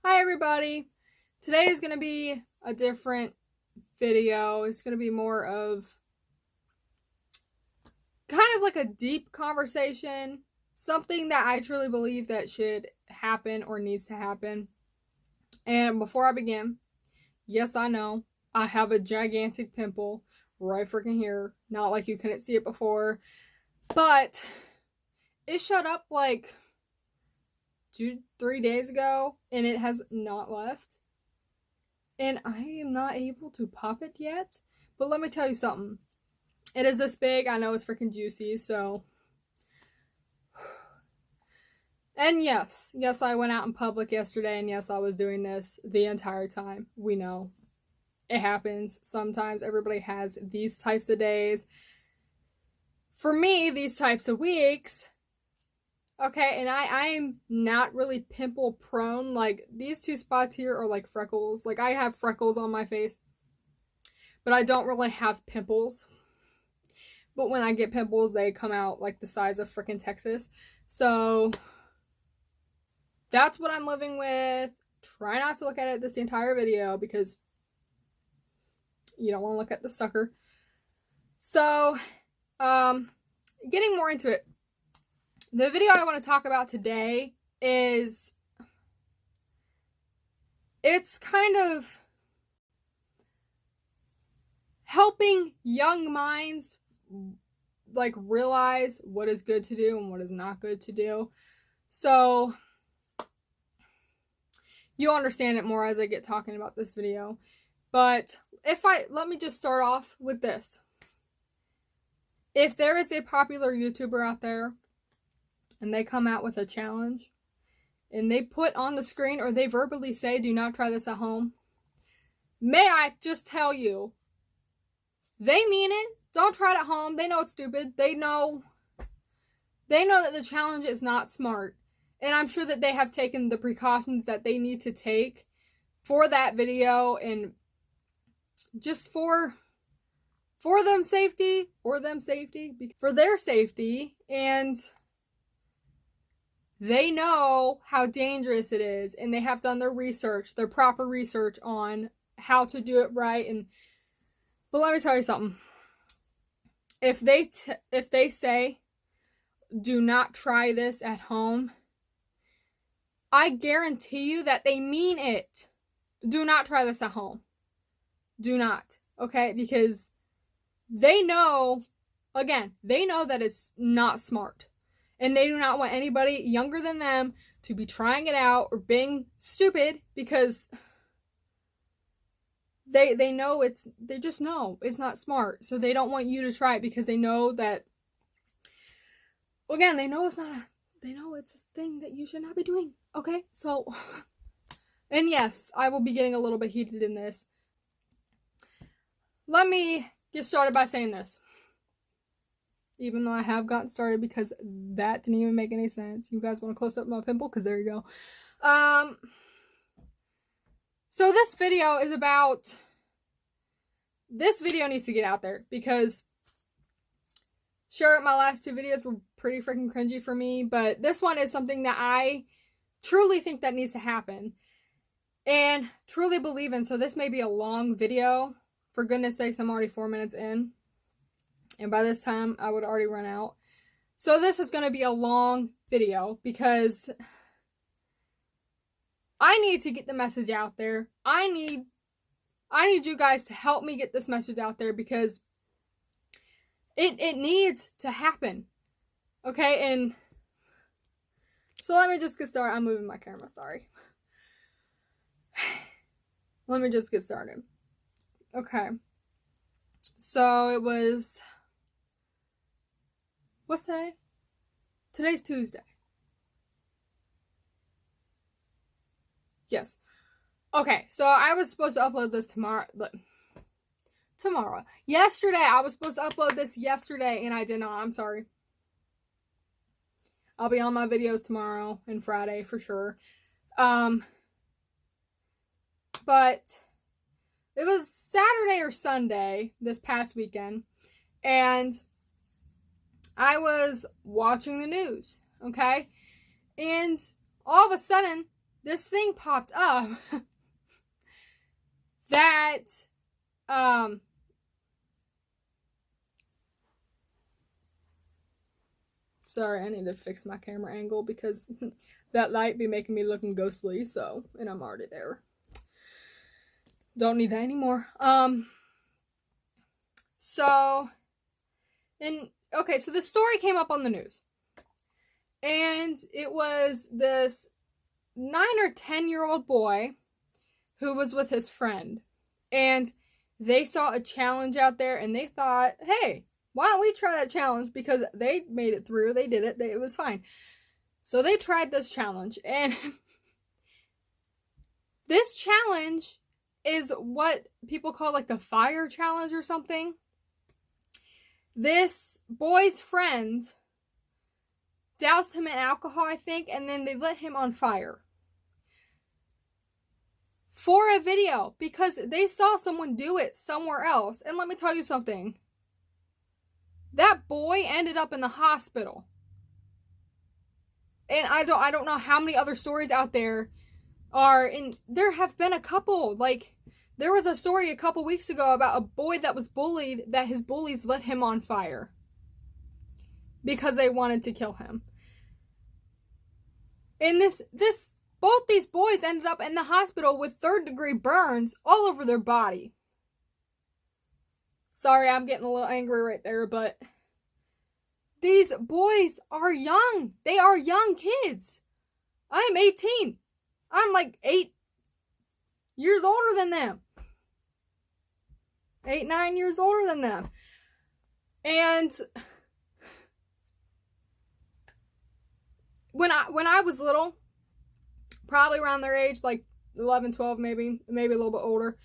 Hi everybody! Today is going to be a different video. It's going to be more of kind of like a deep conversation. Something that I truly believe that should happen or needs to happen. And before I begin, yes, I know I have a gigantic pimple right freaking here. Not like you couldn't see it before. But it showed up like 2-3 days ago and it has not left. And I am not able to pop it yet. But let me tell you something. It is this big. I know it's freaking juicy, so. And yes, I went out in public yesterday, and yes, I was doing this the entire time. We know. It happens. Sometimes everybody has these types of days. For me, these types of weeks. Okay, and I'm not really pimple prone. Like, these two spots here are like freckles. Like, I have freckles on my face. But I don't really have pimples. But when I get pimples, they come out like the size of freaking Texas. So, that's what I'm living with. Try not to look at it this entire video because you don't want to look at the sucker. So, getting more into it. The video I want to talk about today is, it's kind of helping young minds like realize what is good to do and what is not good to do. So you'll understand it more as I get talking about this video. But let me just start off with this. If there is a popular YouTuber out there and they come out with a challenge and they put on the screen or they verbally say, do not try this at home, may I just tell you, they mean it. Don't try it at home. They know it's stupid. They know that the challenge is not smart. And I'm sure that they have taken the precautions that they need to take for that video and just for their safety, and they know how dangerous it is, and they have done their research, their proper research on how to do it right. But let me tell you something. If they say, do not try this at home, I guarantee you that they mean it. Do not try this at home. Do not. Okay? Because they know that it's not smart. And they do not want anybody younger than them to be trying it out or being stupid because they know they just know it's not smart. So they don't want you to try it because they know that, again, they know it's a thing that you should not be doing. Okay? So, and yes, I will be getting a little bit heated in this. Let me get started by saying this. Even though I have gotten started because that didn't even make any sense. You guys want to close up my pimple? Because there you go. So this video is about, this video needs to get out there because, sure, my last two videos were pretty freaking cringy for me, but this one is something that I truly think that needs to happen and truly believe in. So this may be a long video. For goodness sakes, I'm already 4 minutes in. And by this time, I would already run out. So this is going to be a long video because I need to get the message out there. I need you guys to help me get this message out there because it needs to happen. Okay, and so let me just get started. I'm moving my camera, sorry. Let me just get started. Okay. So it was, what's today? Today's Tuesday. Yes. Okay, so I was supposed to upload this tomorrow. Yesterday. I was supposed to upload this yesterday, and I did not. I'm sorry. I'll be on my videos tomorrow and Friday for sure. But it was Saturday or Sunday this past weekend, and I was watching the news, okay? And all of a sudden, this thing popped up that sorry, I need to fix my camera angle because that light be making me looking ghostly, so, and I'm already there. Don't need that anymore. So this story came up on the news. And it was this 9 or 10-year-old boy who was with his friend. And they saw a challenge out there and they thought, hey, why don't we try that challenge? Because they made it through. They did it. It was fine. So they tried this challenge. And this challenge is what people call like the fire challenge or something. This boy's friends doused him in alcohol, I think, and then they lit him on fire for a video because they saw someone do it somewhere else. And let me tell you something. That boy ended up in the hospital. And I don't know how many other stories out there are, and there have been a couple. Like, there was a story a couple weeks ago about a boy that was bullied, that his bullies lit him on fire because they wanted to kill him. And both these boys ended up in the hospital with 3rd-degree burns all over their body. Sorry, I'm getting a little angry right there, but these boys are young. They are young kids. I'm 18. I'm like 8 years older than them. 8, 9 years older than them. And when I was little, probably around their age, like 11, 12, maybe a little bit older,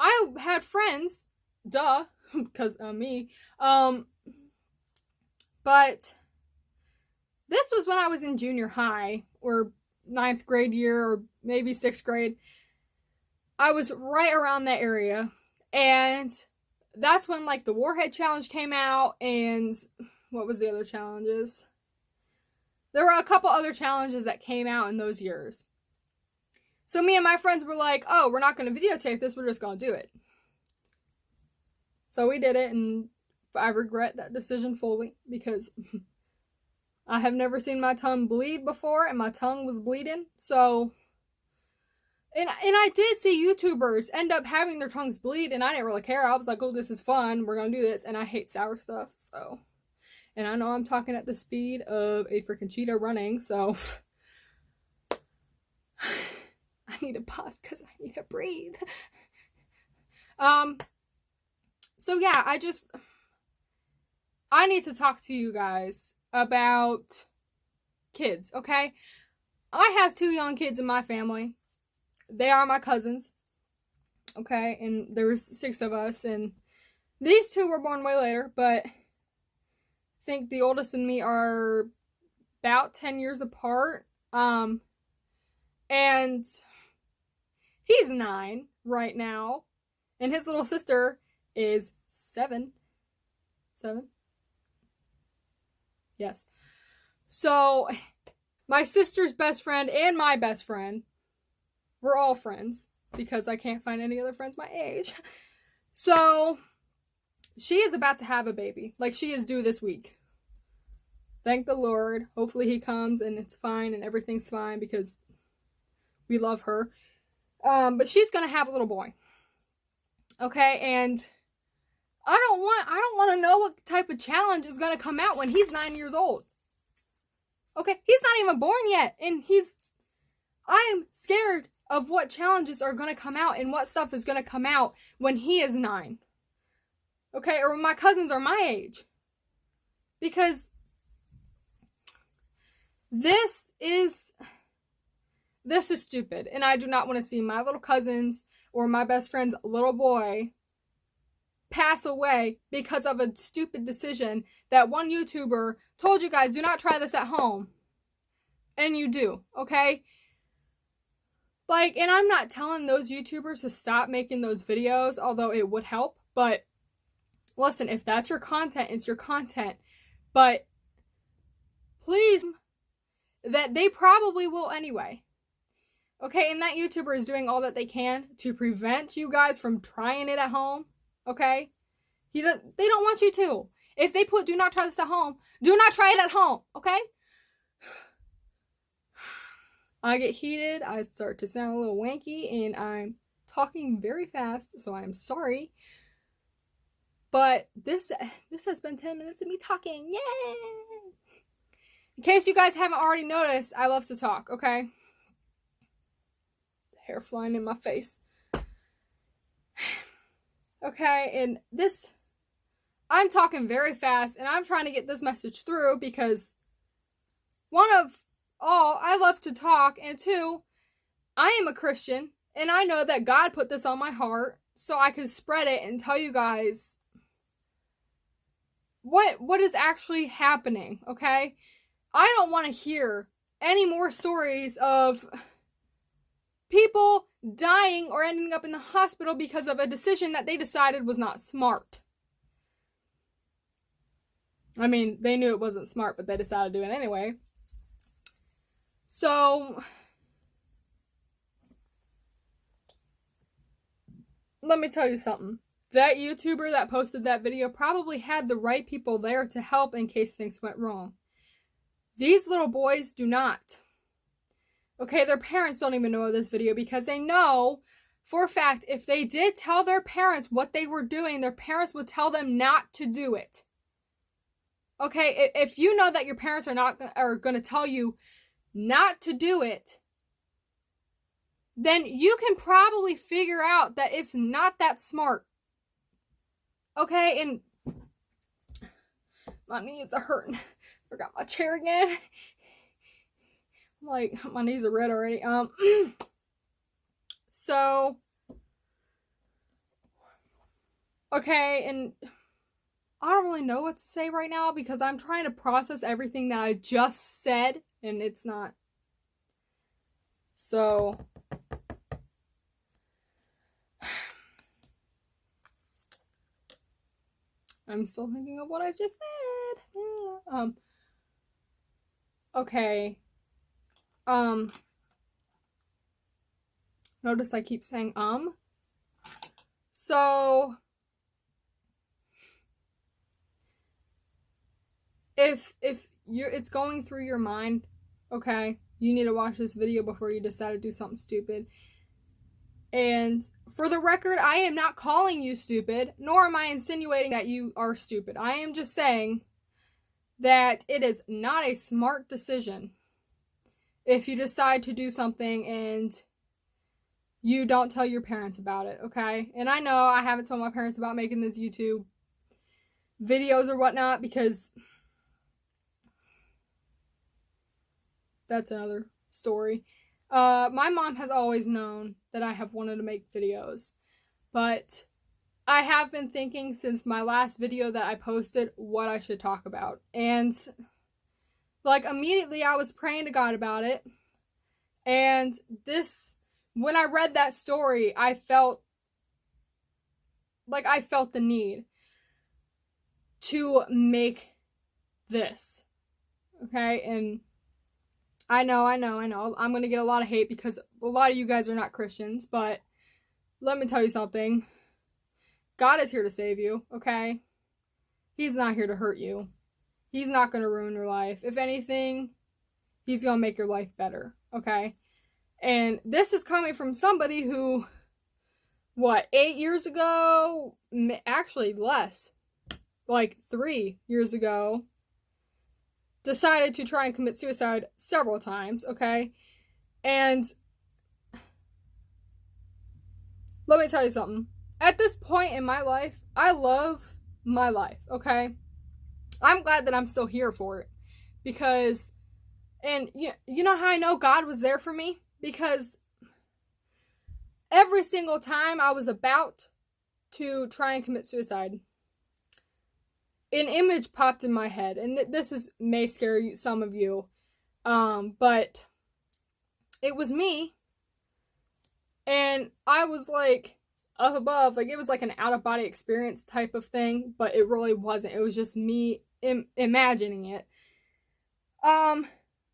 I had friends, duh, because me, but this was when I was in junior high, or 9th grade year, or maybe 6th grade. I was right around that area, and that's when, like, the Warhead Challenge came out, and what was the other challenges? There were a couple other challenges that came out in those years. So me and my friends were like, oh, we're not going to videotape this, we're just going to do it. So we did it, and I regret that decision fully, because I have never seen my tongue bleed before, and my tongue was bleeding, so... And I did see YouTubers end up having their tongues bleed, and I didn't really care. I was like, oh, this is fun, we're gonna do this, and I hate sour stuff, so... And I know I'm talking at the speed of a freaking cheetah running, so... I need to pause, because I need to breathe. So yeah, I need to talk to you guys about kids, okay? I have 2 young kids in my family. They are my cousins, okay? And there's 6 of us, and these 2 were born way later, but I think the oldest and me are about 10 years apart. And he's 9 right now, and his little sister is 7. 7? Yes. So, my sister's best friend and my best friend, we're all friends, because I can't find any other friends my age. So, she is about to have a baby. Like, she is due this week. Thank the Lord. Hopefully he comes and it's fine and everything's fine, because we love her. But she's gonna have a little boy. Okay, and I don't want to know what type of challenge is gonna come out when he's 9 years old. Okay, he's not even born yet, and I'm scared of what challenges are gonna come out and what stuff is gonna come out when he is 9. Okay, or when my cousins are my age. Because this is stupid, and I do not want to see my little cousins or my best friend's little boy pass away because of a stupid decision that one YouTuber told you guys, do not try this at home. And you do, okay? Like, and I'm not telling those YouTubers to stop making those videos, although it would help, but listen, if that's your content, it's your content. But please, that they probably will anyway. Okay, and that YouTuber is doing all that they can to prevent you guys from trying it at home. Okay? They don't want you to. If they put do not try this at home, do not try it at home. Okay? I get heated, I start to sound a little wanky, and I'm talking very fast, so I'm sorry. But this has been 10 minutes of me talking. Yay! In case you guys haven't already noticed, I love to talk, okay? Hair flying in my face. Okay, and I'm talking very fast, and I'm trying to get this message through because one of all, I love to talk, and two, I am a Christian, and I know that God put this on my heart so I could spread it and tell you guys what is actually happening, okay? I don't want to hear any more stories of people dying or ending up in the hospital because of a decision that they decided was not smart. I mean, they knew it wasn't smart, but they decided to do it anyway. So, let me tell you something. That YouTuber that posted that video probably had the right people there to help in case things went wrong. These little boys do not. Okay, their parents don't even know this video because they know for a fact if they did tell their parents what they were doing, their parents would tell them not to do it. Okay, if you know that your parents are going to tell you not to do it, then you can probably figure out that it's not that smart. Okay, and my knees are hurting. Forgot my chair again. Like, my knees are red already. So, okay, and I don't really know what to say right now because I'm trying to process everything that I just said, and it's not. So, I'm still thinking of what I just said. Okay. Notice I keep saying, So, if it's going through your mind, okay, you need to watch this video before you decide to do something stupid. And for the record, I am not calling you stupid, nor am I insinuating that you are stupid. I am just saying that it is not a smart decision if you decide to do something and you don't tell your parents about it, okay? And I know I haven't told my parents about making this YouTube videos or whatnot because that's another story. My mom has always known that I have wanted to make videos, but I have been thinking since my last video that I posted what I should talk about. And like immediately I was praying to God about it. And when I read that story, I felt the need to make this. Okay? And I know. I'm going to get a lot of hate because a lot of you guys are not Christians, but let me tell you something. God is here to save you, okay? He's not here to hurt you. He's not going to ruin your life. If anything, he's going to make your life better, okay? And this is coming from somebody who, 8 years ago? Actually, less. Like 3 years ago. Decided to try and commit suicide several times, okay? And let me tell you something. At this point in my life, I love my life, okay? I'm glad that I'm still here for it. Because, and you know how I know God was there for me? Because every single time I was about to try and commit suicide, an image popped in my head, and this may scare some of you, but it was me, and I was like up above, like it was like an out-of-body experience type of thing, but it really wasn't. It was just me imagining it.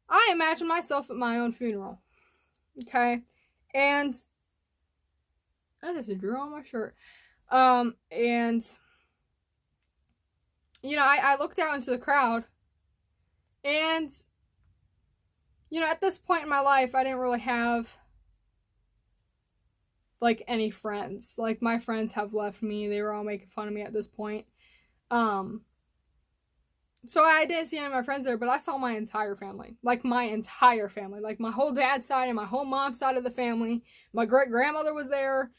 I imagine myself at my own funeral. Okay? And I just drew on my shirt. And you know, I looked out into the crowd, and you know, at this point in my life, I didn't really have like any friends. Like, my friends have left me. They were all making fun of me at this point. So I didn't see any of my friends there, but I saw my entire family. Like, my entire family. Like, my whole dad's side and my whole mom's side of the family. My great-grandmother was there.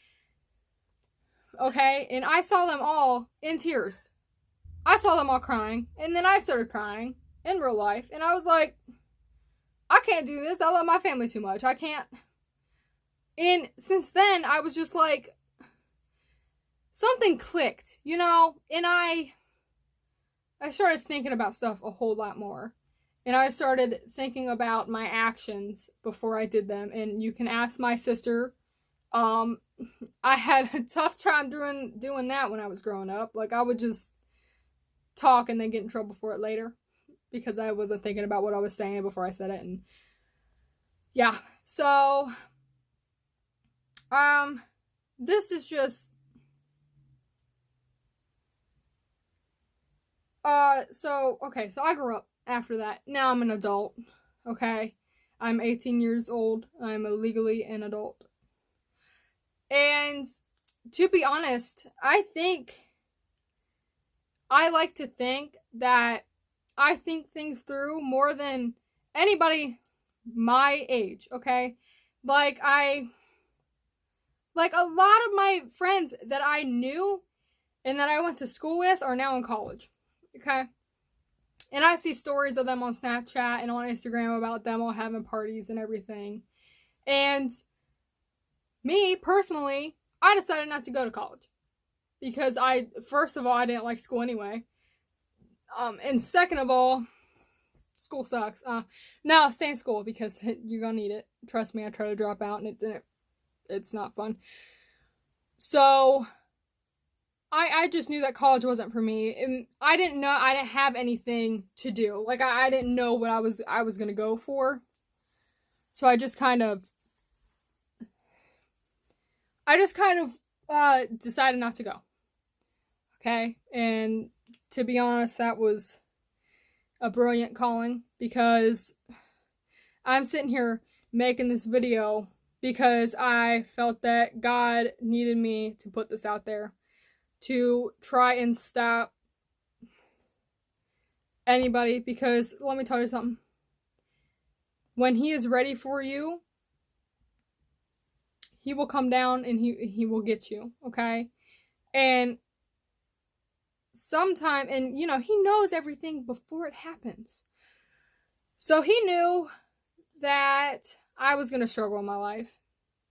Okay? And I saw them all in tears. I saw them all crying. And then I started crying in real life. And I was like, I can't do this. I love my family too much. I can't. And since then, I was just like, something clicked, you know? And I started thinking about stuff a whole lot more. And I started thinking about my actions before I did them. And you can ask my sister. I had a tough time doing that when I was growing up. Like, I would just talk and then get in trouble for it later, because I wasn't thinking about what I was saying before I said it. And yeah, so this is just so I grew up after that. Now I'm an adult. Okay, I'm 18 years old. I'm legally an adult. And to be honest, I like to think that I think things through more than anybody my age, okay? Like, a lot of my friends that I knew and that I went to school with are now in college, okay? And I see stories of them on Snapchat and on Instagram about them all having parties and everything. And me, personally, I decided not to go to college. Because first of all, I didn't like school anyway. And second of all, school sucks. No, stay in school because you're gonna need it. Trust me, I tried to drop out and it's not fun. So, I just knew that college wasn't for me. And I didn't have anything to do. Like, I didn't know what I was gonna go for. So I just kind of decided not to go. Okay? And to be honest, that was a brilliant calling, because I'm sitting here making this video because I felt that God needed me to put this out there to try and stop anybody, because let me tell you something. When He is ready for you, He will come down and he will get you, okay? And and you know, He knows everything before it happens. So He knew that I was going to struggle in my life.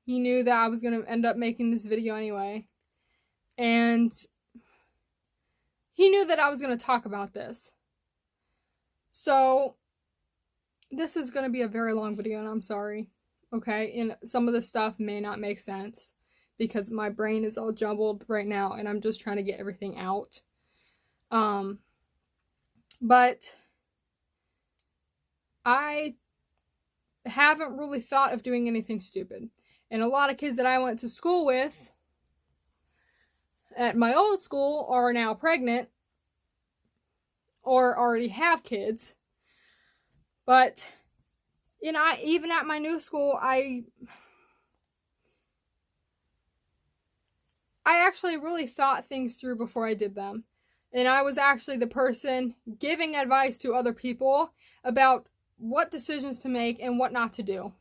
He knew that I was going to end up making this video anyway. And He knew that I was going to talk about this. So this is going to be a very long video, and I'm sorry. Okay? And some of the stuff may not make sense because my brain is all jumbled right now and I'm just trying to get everything out. But I haven't really thought of doing anything stupid. And a lot of kids that I went to school with at my old school are now pregnant or already have kids. But, you know, even at my new school, I actually really thought things through before I did them. And I was actually the person giving advice to other people about what decisions to make and what not to do.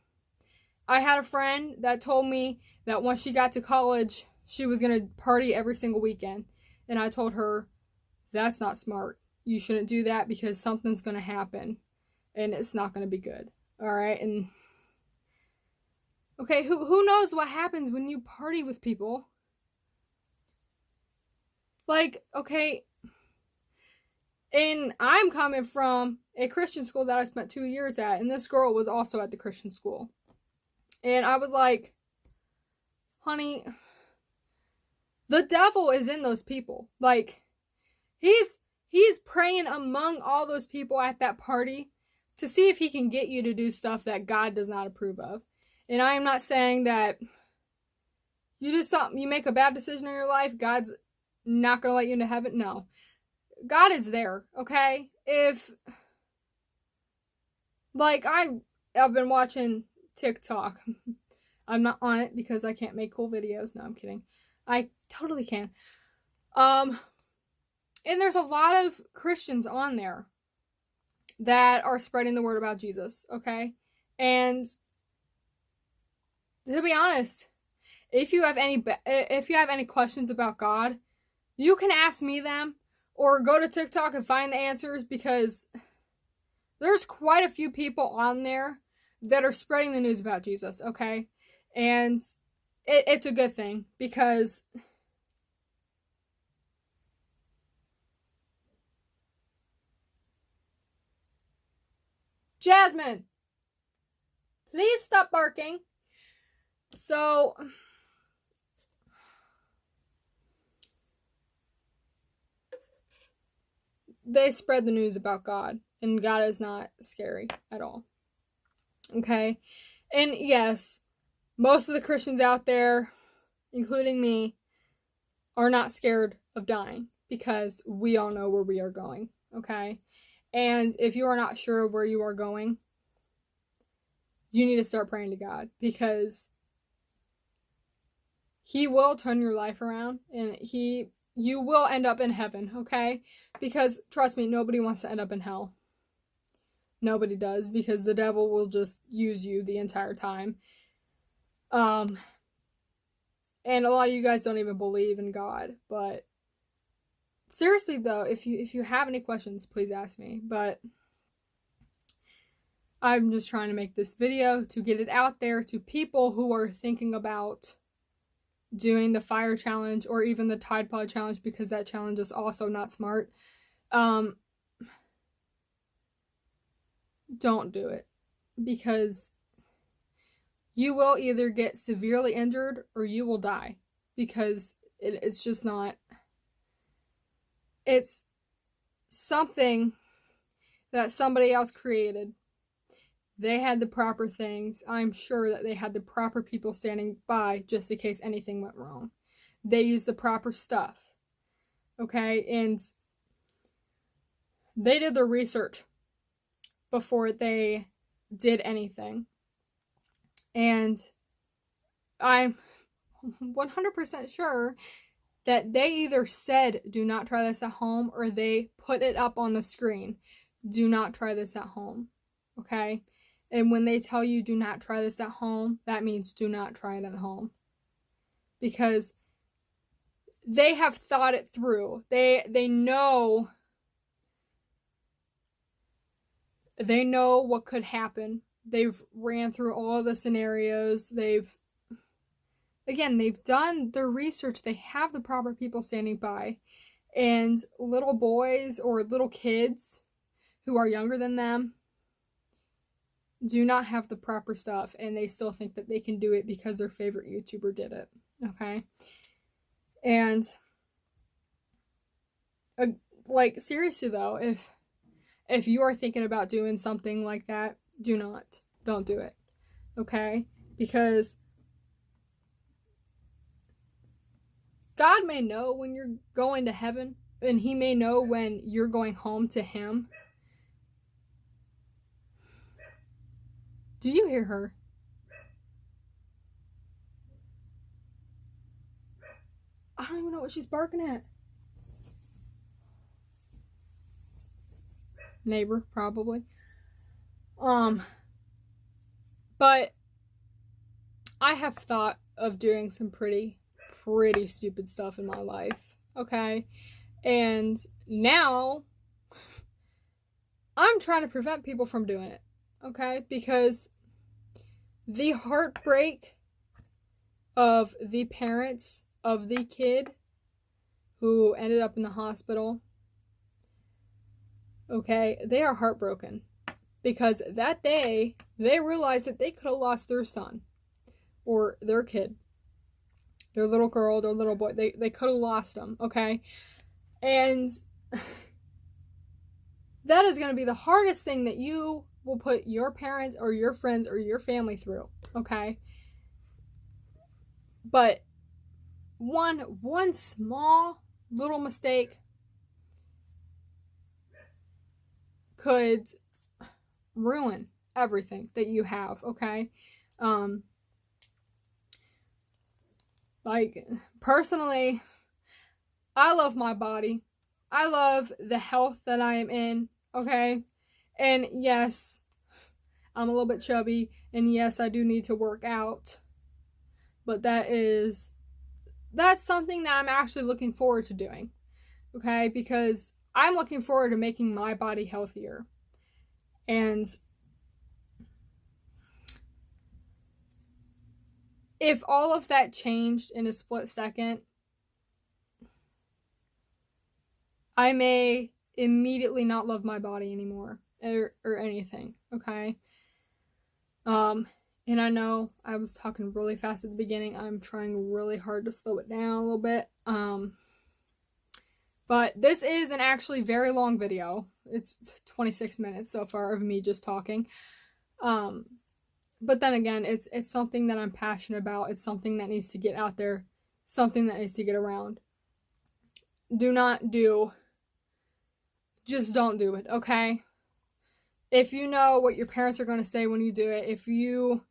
I had a friend that told me that once she got to college, she was going to party every single weekend. And I told her, that's not smart. You shouldn't do that because something's going to happen. And it's not going to be good. Alright? And okay, who knows what happens when you party with people? Like, okay, and I'm coming from a Christian school that I spent 2 years at, and this girl was also at the Christian school. And I was like, honey, the devil is in those people. Like, he's praying among all those people at that party to see if he can get you to do stuff that God does not approve of. And I am not saying that you do something, you make a bad decision in your life, God's not going to let you into heaven. No. God is there, okay? If, like, I've been watching TikTok. I'm not on it because I can't make cool videos. No, I'm kidding. I totally can. And there's a lot of Christians on there that are spreading the word about Jesus, okay? And to be honest, if you have any questions about God, you can ask me them or go to TikTok and find the answers, because there's quite a few people on there that are spreading the news about Jesus, okay? And it's a good thing, because Jasmine, please stop barking. So they spread the news about God, and God is not scary at all. Okay? And yes, most of the Christians out there, including me, are not scared of dying, because we all know where we are going. Okay? And if you are not sure of where you are going, you need to start praying to God, because He will turn your life around, and you will end up in heaven, okay? Because trust me, nobody wants to end up in hell. Nobody does, because the devil will just use you the entire time. And a lot of you guys don't even believe in God, but seriously though, if you have any questions, please ask me. But I'm just trying to make this video to get it out there to people who are thinking about doing the fire challenge or even the Tide Pod challenge, because that challenge is also not smart. Don't do it, because you will either get severely injured or you will die, because it's just not, it's something that somebody else created. They had the proper things. I'm sure that they had the proper people standing by just in case anything went wrong. They used the proper stuff. Okay? And they did their research before they did anything. And I'm 100% sure that they either said, do not try this at home, or they put it up on the screen. Do not try this at home. Okay? And when they tell you do not try this at home, that means do not try it at home. Because they have thought it through. They know what could happen. They've ran through all the scenarios. They've done their research. They have the proper people standing by. And little boys or little kids who are younger than them do not have the proper stuff, and they still think that they can do it because their favorite YouTuber did it. Okay? And like, seriously though, if you are thinking about doing something like that, don't do it. Okay? Because God may know when you're going to heaven, and He may know when you're going home to Him. Do you hear her? I don't even know what she's barking at. Neighbor, probably. But I have thought of doing some pretty stupid stuff in my life, okay? And now I'm trying to prevent people from doing it, okay? Because the heartbreak of the parents of the kid who ended up in the hospital, okay, they are heartbroken. Because that day, they realized that they could have lost their son or their kid, their little girl, their little boy. They could have lost them, okay? And that is going to be the hardest thing that you will put your parents or your friends or your family through, okay? But one small little mistake could ruin everything that you have, okay? Like, personally, I love my body. I love the health that I am in, okay? And yes, I'm a little bit chubby, and yes, I do need to work out. But that's something that I'm actually looking forward to doing, okay? Because I'm looking forward to making my body healthier. And if all of that changed in a split second, I may immediately not love my body anymore or anything, okay? And I know I was talking really fast at the beginning. I'm trying really hard to slow it down a little bit. But this is an actually very long video. It's 26 minutes so far of me just talking. But then again, it's something that I'm passionate about. It's something that needs to get out there, something that needs to get around. Just don't do it, okay? If you know what your parents are going to say when you do it, if you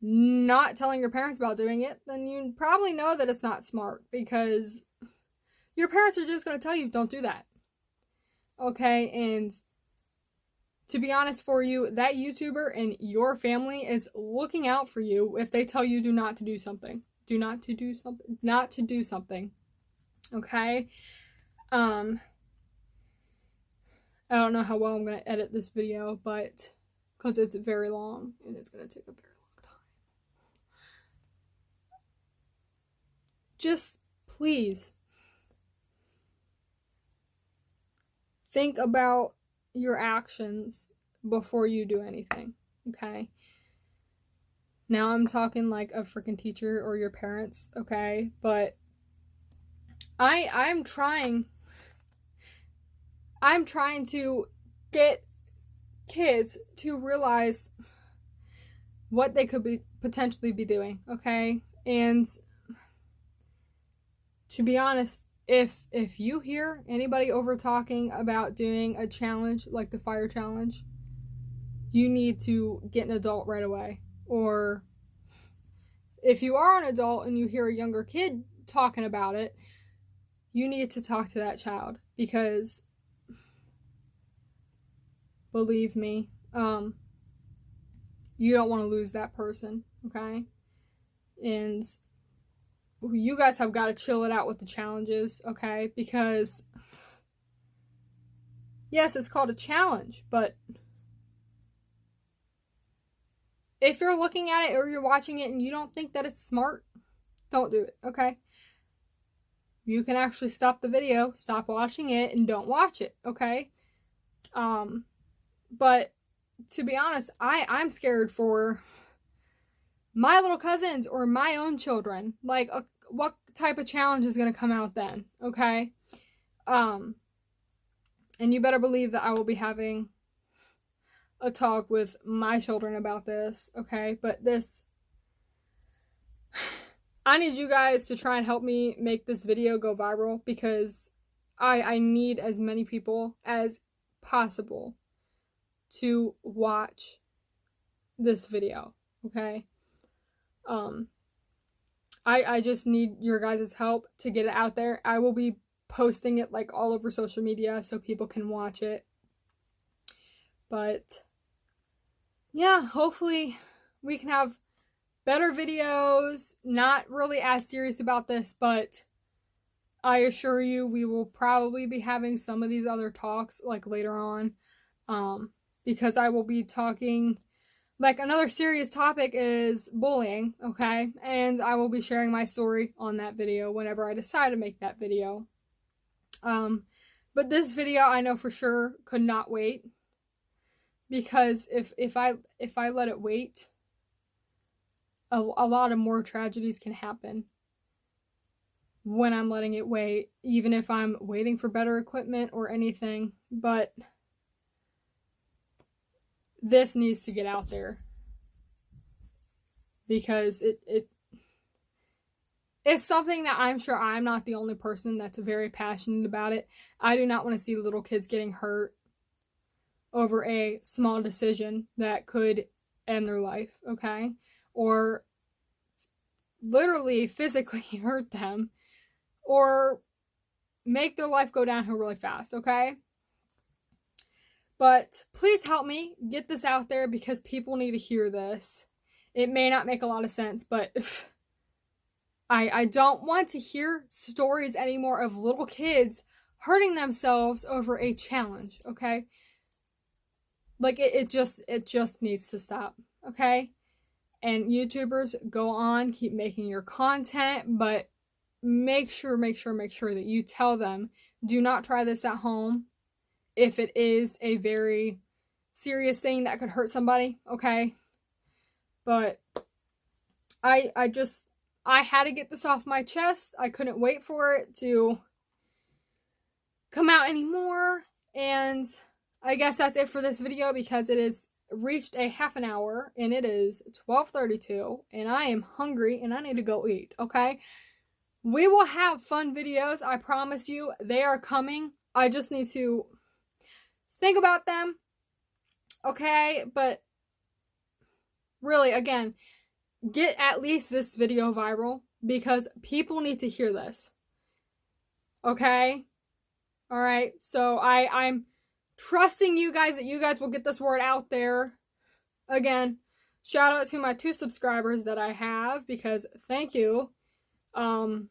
not telling your parents about doing it, then you probably know that it's not smart, because your parents are just going to tell you, don't do that. Okay, and to be honest for you, that YouTuber and your family is looking out for you if they tell you not to do something. Not to do something. Okay? I don't know how well I'm going to edit this video, but because it's very long and it's going to take a very long time. Just please think about your actions before you do anything, okay? Now I'm talking like a freaking teacher or your parents, okay? But I'm trying to get kids to realize what they could potentially be doing, okay? And to be honest, if you hear anybody over talking about doing a challenge like the fire challenge, you need to get an adult right away. Or if you are an adult and you hear a younger kid talking about it, you need to talk to that child, because believe me, you don't want to lose that person, okay? And you guys have got to chill it out with the challenges, okay? Because yes, it's called a challenge, but if you're looking at it or you're watching it and you don't think that it's smart, don't do it, okay? You can actually stop the video, stop watching it, and don't watch it, okay? But to be honest, I'm scared for my little cousins or my own children. Like, what type of challenge is going to come out then, okay? And you better believe that I will be having a talk with my children about this, okay? But I need you guys to try and help me make this video go viral, because I need as many people as possible to watch this video, okay? I just need your guys' help to get it out there. I will be posting it like all over social media so people can watch it. But yeah, hopefully we can have better videos. Not really as serious about this, but I assure you we will probably be having some of these other talks like later on. Because I will be talking, like, another serious topic is bullying, okay? And I will be sharing my story on that video whenever I decide to make that video. But this video I know for sure could not wait, because if I let it wait, a lot of more tragedies can happen when I'm letting it wait, even if I'm waiting for better equipment or anything. But this needs to get out there. Because it's something that I'm sure I'm not the only person that's very passionate about it. I do not want to see little kids getting hurt over a small decision that could end their life, okay? Or literally physically hurt them, or make their life go downhill really fast, okay? But please help me get this out there because people need to hear this. It may not make a lot of sense, but I don't want to hear stories anymore of little kids hurting themselves over a challenge, okay? Like, it just needs to stop, okay? And YouTubers, go on, keep making your content, but make sure that you tell them, do not try this at home if it is a very serious thing that could hurt somebody, okay? But I had to get this off my chest. I couldn't wait for it to come out anymore. And I guess that's it for this video because it has reached a half an hour and it is 12:32 and I am hungry and I need to go eat, okay? We will have fun videos, I promise you. They are coming. I just need to think about them, okay? But really, again, get at least this video viral because people need to hear this. Okay? Alright, so I'm trusting you guys that you guys will get this word out there. Again, shout out to my 2 subscribers that I have because thank you. Even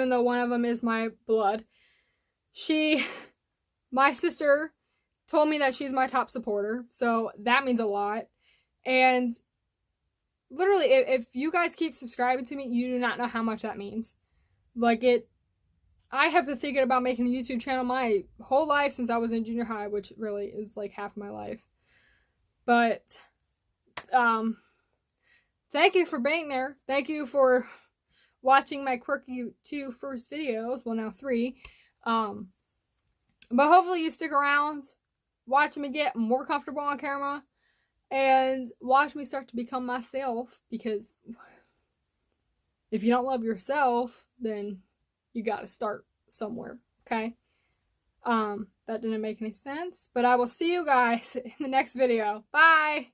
though one of them is my blood. My sister told me that she's my top supporter, so that means a lot. And literally, if you guys keep subscribing to me, you do not know how much that means. Like, I have been thinking about making a YouTube channel my whole life since I was in junior high, which really is like half my life. But, thank you for being there. Thank you for watching my quirky 2 first videos. Well, now 3. But hopefully you stick around, watch me get more comfortable on camera, and watch me start to become myself, because if you don't love yourself, then you gotta start somewhere, okay? That didn't make any sense, but I will see you guys in the next video. Bye!